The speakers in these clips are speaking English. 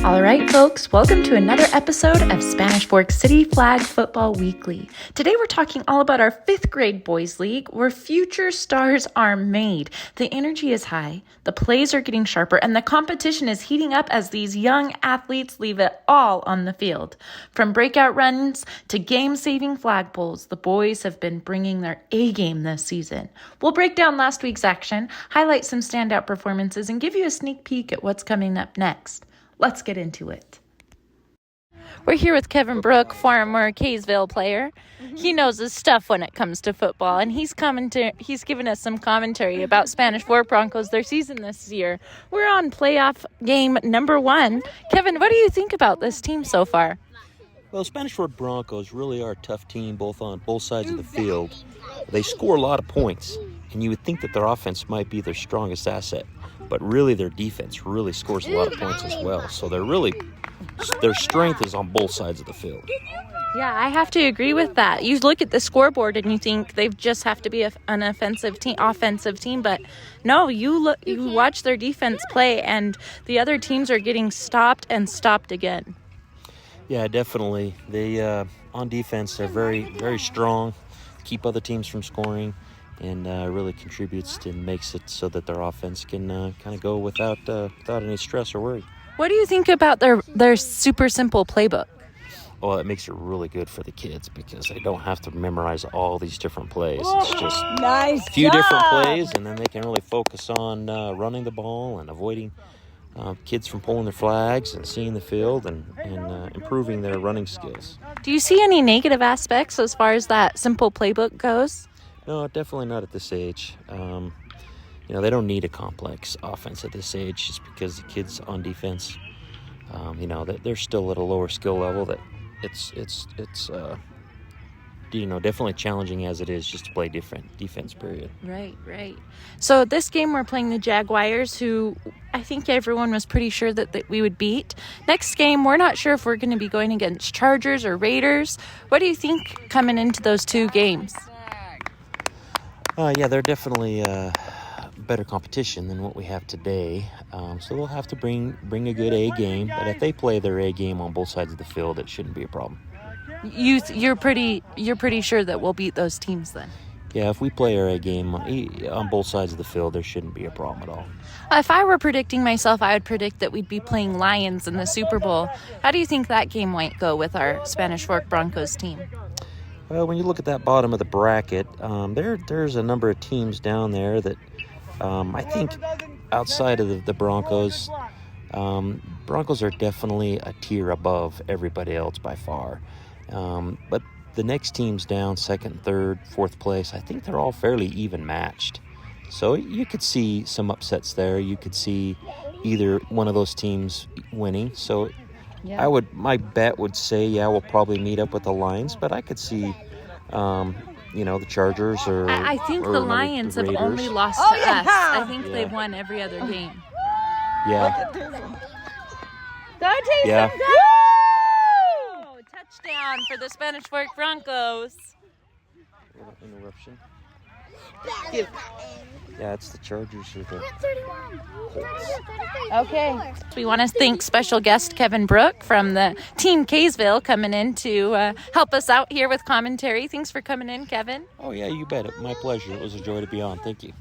All right, folks, welcome to another episode of Spanish Fork City Flag Football Weekly. Today we're talking all about our 5th grade boys league where future stars are made. The energy is high, the plays are getting sharper, and the competition is heating up as these young athletes leave it all on the field. From breakout runs to game-saving flagpoles, the boys have been bringing their A-game this season. We'll break down last week's action, highlight some standout performances, and give you a sneak peek at what's coming up next. Let's get into it. We're here with Kevin Brook, former Kaysville player. He knows his stuff when it comes to football, and he's given us some commentary about Spanish Fork Broncos, their season this year. We're on playoff game number 1. Kevin, what do you think about this team so far? Well, Spanish Fork Broncos really are a tough team on both sides of the field. They score a lot of points, and you would think that their offense might be their strongest asset. But really, their defense really scores a lot of points as well. So their strength is on both sides of the field. Yeah, I have to agree with that. You look at the scoreboard and you think they just have to be an offensive team, but no, you watch their defense play, and the other teams are getting stopped and stopped again. Yeah, definitely. They on defense, they're very, very strong, keep other teams from scoring, and really contributes and makes it so that their offense can kind of go without any stress or worry. What do you think about their super simple playbook? Well, it makes it really good for the kids because they don't have to memorize all these different plays. It's just a few different plays, and then they can really focus on running the ball and avoiding kids from pulling their flags and seeing the field and improving their running skills. Do you see any negative aspects as far as that simple playbook goes? No, definitely not at this age. They don't need a complex offense at this age just because the kids on defense, they're still at a lower skill level. That it's definitely challenging as it is just to play different defense, period. Right. So this game we're playing the Jaguars, who I think everyone was pretty sure that we would beat. Next game, we're not sure if we're going to be going against Chargers or Raiders. What do you think coming into those two games? They're definitely better competition than what we have today. So they'll have to bring a good A game. But if they play their A game on both sides of the field, it shouldn't be a problem. You're pretty sure that we'll beat those teams then? Yeah, if we play our A game on both sides of the field, there shouldn't be a problem at all. If I were predicting myself, I would predict that we'd be playing Lions in the Super Bowl. How do you think that game might go with our Spanish Fork Broncos team? Well, when you look at that bottom of the bracket, there's a number of teams down there that I think outside of the Broncos, Broncos are definitely a tier above everybody else by far. But the next teams down, 2nd, 3rd, 4th place, I think they're all fairly even matched. So you could see some upsets there. You could see either one of those teams winning. So yeah. My bet would say, we'll probably meet up with the Lions, but I could see, the Chargers or I think the Lions have only lost to us. I think they've won every other game. Yeah. Yeah. Touchdown for the Spanish Fork Broncos. Interruption. Yeah, it's the Chargers or the Colts. Okay. We want to thank special guest Kevin Brook from the Team Kaysville coming in to help us out here with commentary. Thanks for coming in, Kevin. Oh, yeah, you bet. My pleasure. It was a joy to be on. Thank you.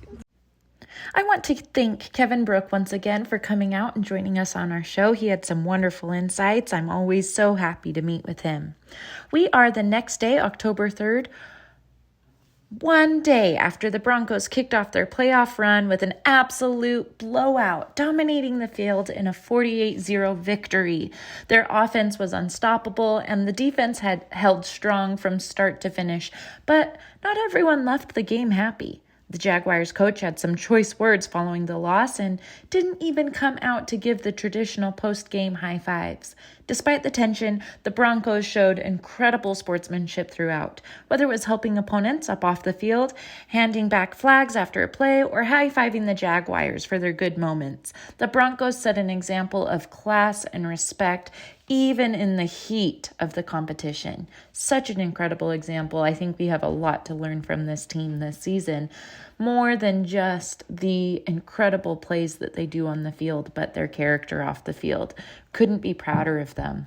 I want to thank Kevin Brook once again for coming out and joining us on our show. He had some wonderful insights. I'm always so happy to meet with him. We are the next day, October 3rd, one day after the Broncos kicked off their playoff run with an absolute blowout, dominating the field in a 48-0 victory. Their offense was unstoppable, and the defense had held strong from start to finish, but not everyone left the game happy. The Jaguars coach had some choice words following the loss and didn't even come out to give the traditional post-game high fives. Despite the tension, the Broncos showed incredible sportsmanship throughout, whether it was helping opponents up off the field, handing back flags after a play, or high-fiving the Jaguars for their good moments. The Broncos set an example of class and respect even in the heat of the competition. Such an incredible example. I think we have a lot to learn from this team this season. more than just the incredible plays that they do on the field, but their character off the field. Couldn't be prouder of them.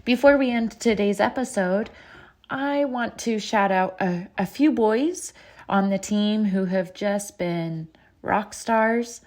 Before we end today's episode, I want to shout out a few boys on the team who have just been rock stars.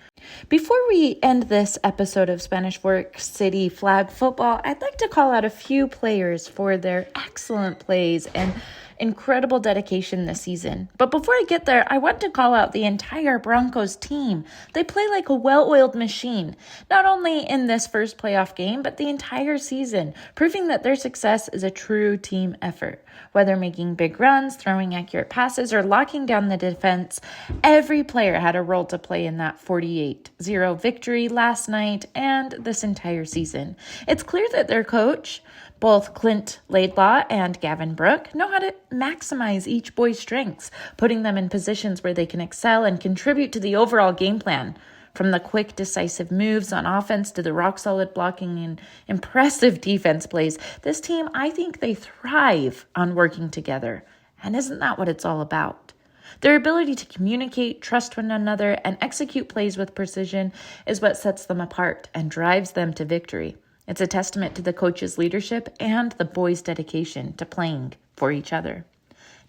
Before we end this episode of Spanish Fork City Flag Football, I'd like to call out a few players for their excellent plays and incredible dedication this season. But before I get there, I want to call out the entire Broncos team. They play like a well-oiled machine, not only in this first playoff game, but the entire season, proving that their success is a true team effort. Whether making big runs, throwing accurate passes, or locking down the defense, every player had a role to play in that 48-0 victory last night and this entire season. It's clear that their coach, both Clint Laidlaw and Gavin Brook, know how to maximize each boy's strengths, putting them in positions where they can excel and contribute to the overall game plan. From the quick, decisive moves on offense to the rock-solid blocking and impressive defense plays, this team, I think they thrive on working together. And isn't that what it's all about? Their ability to communicate, trust one another, and execute plays with precision is what sets them apart and drives them to victory. It's a testament to the coach's leadership and the boys' dedication to playing for each other.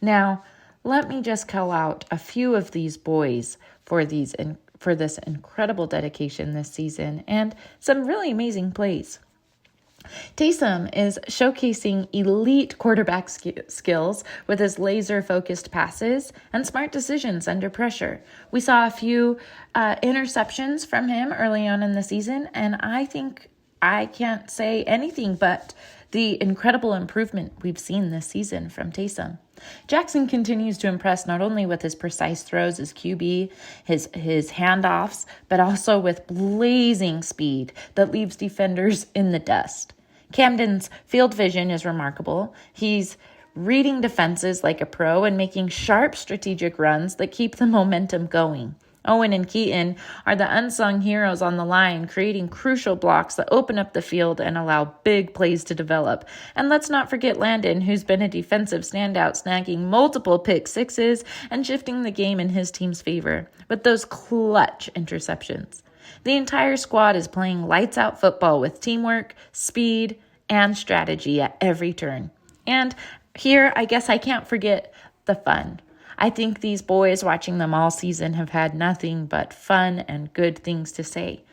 Now, let me just call out a few of these boys for this incredible dedication this season and some really amazing plays. Taysom is showcasing elite quarterback skills with his laser-focused passes and smart decisions under pressure. We saw a few interceptions from him early on in the season, and I think I can't say anything but the incredible improvement we've seen this season from Taysom. Jackson continues to impress not only with his precise throws as QB, his handoffs, but also with blazing speed that leaves defenders in the dust. Camden's field vision is remarkable. He's reading defenses like a pro and making sharp strategic runs that keep the momentum going. Owen and Keaton are the unsung heroes on the line, creating crucial blocks that open up the field and allow big plays to develop. And let's not forget Landon, who's been a defensive standout, snagging multiple pick sixes and shifting the game in his team's favor with those clutch interceptions. The entire squad is playing lights-out football with teamwork, speed, and strategy at every turn. And here, I guess I can't forget the fun. I think these boys, watching them all season, have had nothing but fun and good things to say.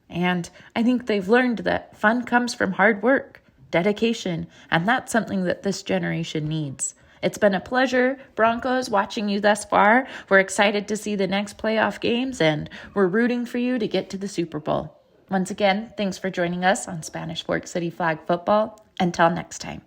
And I think they've learned that fun comes from hard work, dedication, and that's something that this generation needs. It's been a pleasure, Broncos, watching you thus far. We're excited to see the next playoff games, and we're rooting for you to get to the Super Bowl. Once again, thanks for joining us on Spanish Fork City Flag Football. Until next time.